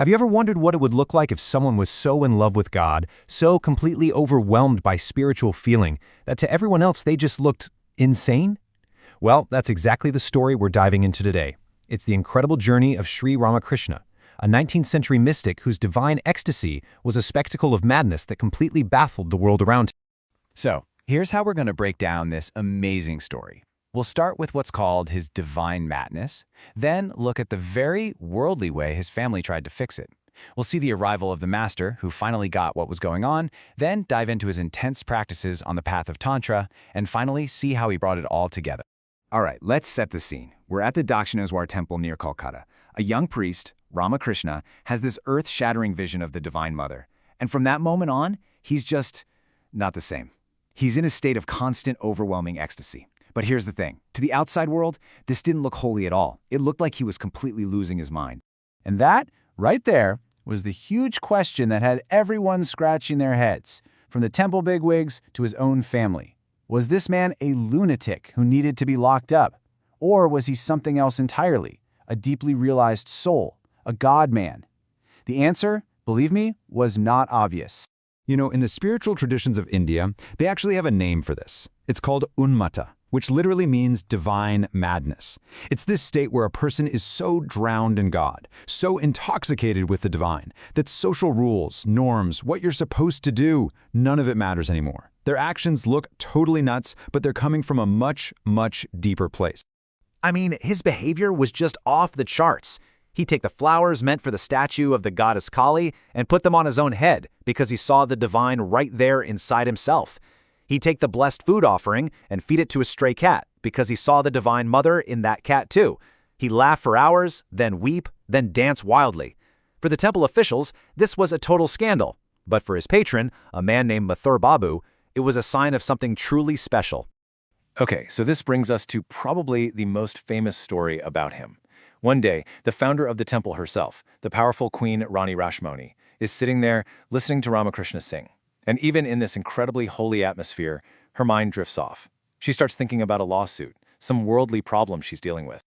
Have you ever wondered what it would look like if someone was so in love with God, so completely overwhelmed by spiritual feeling, that to everyone else they just looked insane? Well, that's exactly the story we're diving into today. It's the incredible journey of Sri Ramakrishna, a 19th century mystic whose divine ecstasy was a spectacle of madness that completely baffled the world around him. So, here's how we're going to break down this amazing story. We'll start with what's called his divine madness, then look at the very worldly way his family tried to fix it. We'll see the arrival of the master, who finally got what was going on, then dive into his intense practices on the path of Tantra, and finally see how he brought it all together. All right, let's set the scene. We're at the Dakshineshwar temple near Kolkata. A young priest, Ramakrishna, has this earth-shattering vision of the Divine Mother. And from that moment on, he's just not the same. He's in a state of constant, overwhelming ecstasy. But here's the thing. To the outside world, this didn't look holy at all. It looked like he was completely losing his mind. And that, right there, was the huge question that had everyone scratching their heads, from the temple bigwigs to his own family. Was this man a lunatic who needed to be locked up? Or was he something else entirely, a deeply realized soul, a God-man? The answer, believe me, was not obvious. You know, in the spiritual traditions of India, they actually have a name for this. It's called unmata, which literally means divine madness. It's this state where a person is so drowned in God, so intoxicated with the divine, that social rules, norms, what you're supposed to do, none of it matters anymore. Their actions look totally nuts, but they're coming from a much, much deeper place. I mean, his behavior was just off the charts. He'd take the flowers meant for the statue of the goddess Kali and put them on his own head because he saw the divine right there inside himself. He'd take the blessed food offering and feed it to a stray cat because he saw the Divine Mother in that cat too. He'd laugh for hours, then weep, then dance wildly. For the temple officials, this was a total scandal. But for his patron, a man named Mathur Babu, it was a sign of something truly special. Okay, so this brings us to probably the most famous story about him. One day, the founder of the temple herself, the powerful Queen Rani Rashmoni, is sitting there listening to Ramakrishna sing. And even in this incredibly holy atmosphere, her mind drifts off. She starts thinking about a lawsuit, some worldly problem she's dealing with.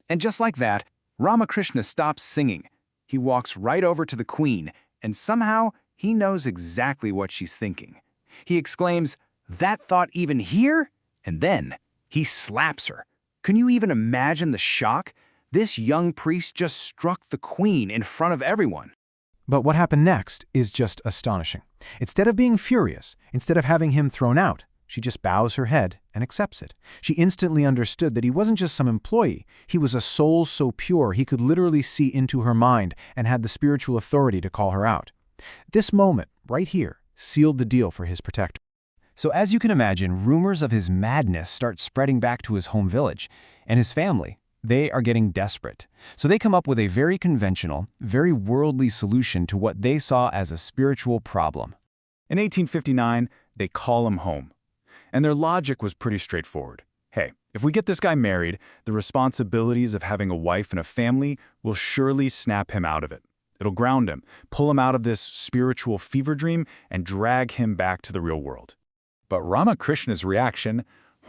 And just like that, Ramakrishna stops singing. He walks right over to the queen, and somehow he knows exactly what she's thinking. He exclaims, "That thought even here?" And then he slaps her. Can you even imagine the shock? This young priest just struck the queen in front of everyone. But what happened next is just astonishing. Instead of being furious, instead of having him thrown out, she just bows her head and accepts it. She instantly understood that he wasn't just some employee. He was a soul so pure he could literally see into her mind and had the spiritual authority to call her out. This moment, right here, sealed the deal for his protector. So as you can imagine, rumors of his madness start spreading back to his home village, and his family, they are getting desperate. So they come up with a very conventional, very worldly solution to what they saw as a spiritual problem. In 1859, they call him home. And their logic was pretty straightforward. Hey, if we get this guy married, the responsibilities of having a wife and a family will surely snap him out of it. It'll ground him, pull him out of this spiritual fever dream, and drag him back to the real world. But Ramakrishna's reaction,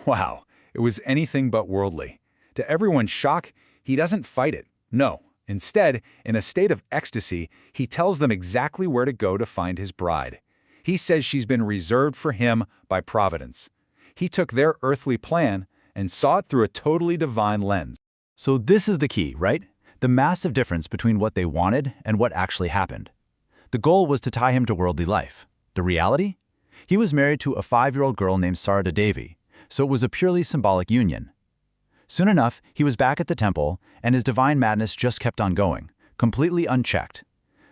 wow, it was anything but worldly. To everyone's shock, he doesn't fight it. No. Instead, in a state of ecstasy, he tells them exactly where to go to find his bride. He says she's been reserved for him by Providence. He took their earthly plan and saw it through a totally divine lens. So this is the key, right? The massive difference between what they wanted and what actually happened. The goal was to tie him to worldly life. The reality? He was married to a 5-year-old girl named Sarada Devi, so it was a purely symbolic union. Soon enough, he was back at the temple, and his divine madness just kept on going, completely unchecked.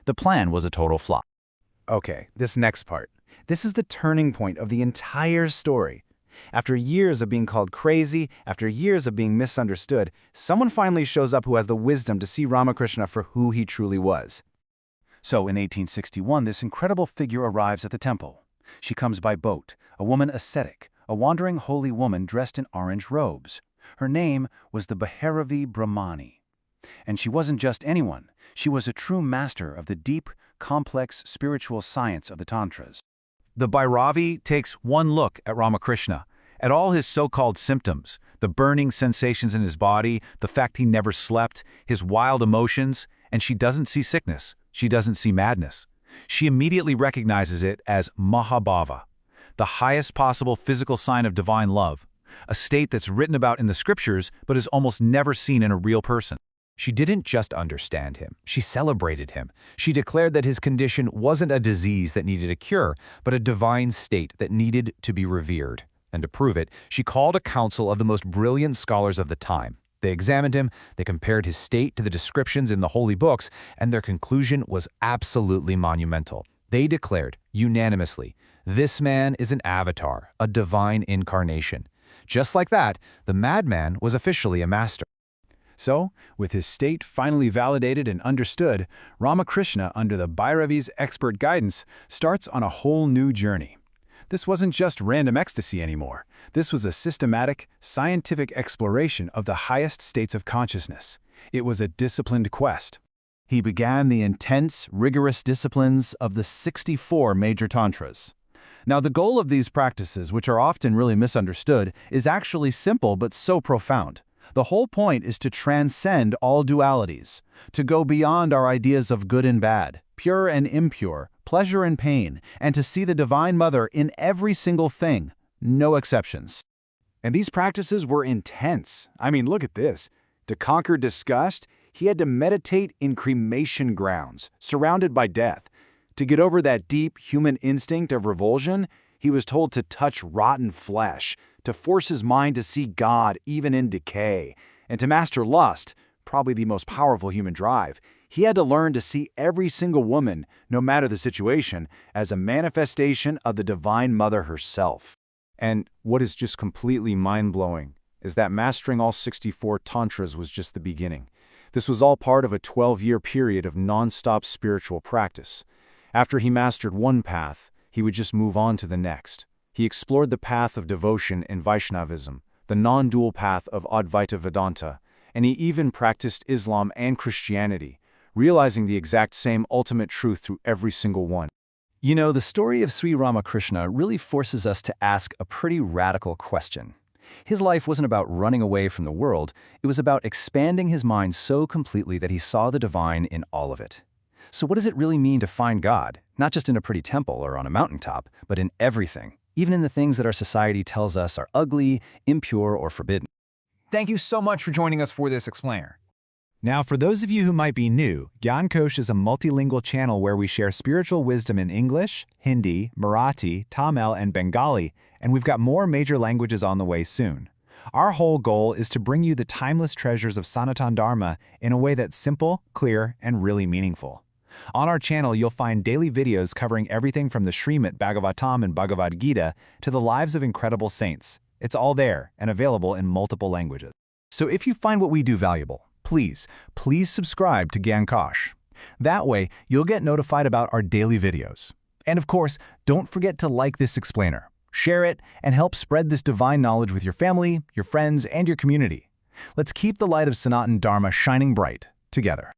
The plan was a total flop. Okay, this next part. This is the turning point of the entire story. After years of being called crazy, after years of being misunderstood, someone finally shows up who has the wisdom to see Ramakrishna for who he truly was. So in 1861, this incredible figure arrives at the temple. She comes by boat, a woman ascetic, a wandering holy woman dressed in orange robes. Her name was the Bhairavi Brahmani. And she wasn't just anyone. She was a true master of the deep, complex spiritual science of the Tantras. The Bhairavi takes one look at Ramakrishna, at all his so-called symptoms, the burning sensations in his body, the fact he never slept, his wild emotions, and she doesn't see sickness, She doesn't see madness. She immediately recognizes it as Mahabhava, the highest possible physical sign of divine love, a state that's written about in the scriptures but is almost never seen in a real person. She didn't just understand him, she celebrated him. She declared that his condition wasn't a disease that needed a cure, but a divine state that needed to be revered. And to prove it, she called a council of the most brilliant scholars of the time. They examined him, they compared his state to the descriptions in the holy books, and their conclusion was absolutely monumental. They declared, unanimously, this man is an avatar, a divine incarnation. Just like that, the madman was officially a master. So, with his state finally validated and understood, Ramakrishna, under the Bhairavi's expert guidance, starts on a whole new journey. This wasn't just random ecstasy anymore. This was a systematic, scientific exploration of the highest states of consciousness. It was a disciplined quest. He began the intense, rigorous disciplines of the 64 major tantras. Now, the goal of these practices, which are often really misunderstood, is actually simple but so profound. The whole point is to transcend all dualities, to go beyond our ideas of good and bad, pure and impure, pleasure and pain, and to see the Divine Mother in every single thing, no exceptions. And these practices were intense. I mean, look at this. To conquer disgust, he had to meditate in cremation grounds, surrounded by death. To get over that deep human instinct of revulsion, he was told to touch rotten flesh, to force his mind to see God even in decay, and to master lust, probably the most powerful human drive. He had to learn to see every single woman, no matter the situation, as a manifestation of the Divine Mother herself. And what is just completely mind-blowing is that mastering all 64 tantras was just the beginning. This was all part of a 12-year period of non-stop spiritual practice. After he mastered one path, he would just move on to the next. He explored the path of devotion in Vaishnavism, the non-dual path of Advaita Vedanta, and he even practiced Islam and Christianity, realizing the exact same ultimate truth through every single one. You know, the story of Sri Ramakrishna really forces us to ask a pretty radical question. His life wasn't about running away from the world, it was about expanding his mind so completely that he saw the divine in all of it. So what does it really mean to find God, not just in a pretty temple or on a mountaintop, but in everything, even in the things that our society tells us are ugly, impure, or forbidden? Thank you so much for joining us for this explainer. Now, for those of you who might be new, Gyan Kosh is a multilingual channel where we share spiritual wisdom in English, Hindi, Marathi, Tamil, and Bengali, and we've got more major languages on the way soon. Our whole goal is to bring you the timeless treasures of Sanatana Dharma in a way that's simple, clear, and really meaningful. On our channel, you'll find daily videos covering everything from the Srimad Bhagavatam and Bhagavad Gita to the lives of incredible saints. It's all there and available in multiple languages. So if you find what we do valuable, please subscribe to Gyan Kosh. That way, you'll get notified about our daily videos. And of course, don't forget to like this explainer, share it, and help spread this divine knowledge with your family, your friends, and your community. Let's keep the light of Sanatana Dharma shining bright together.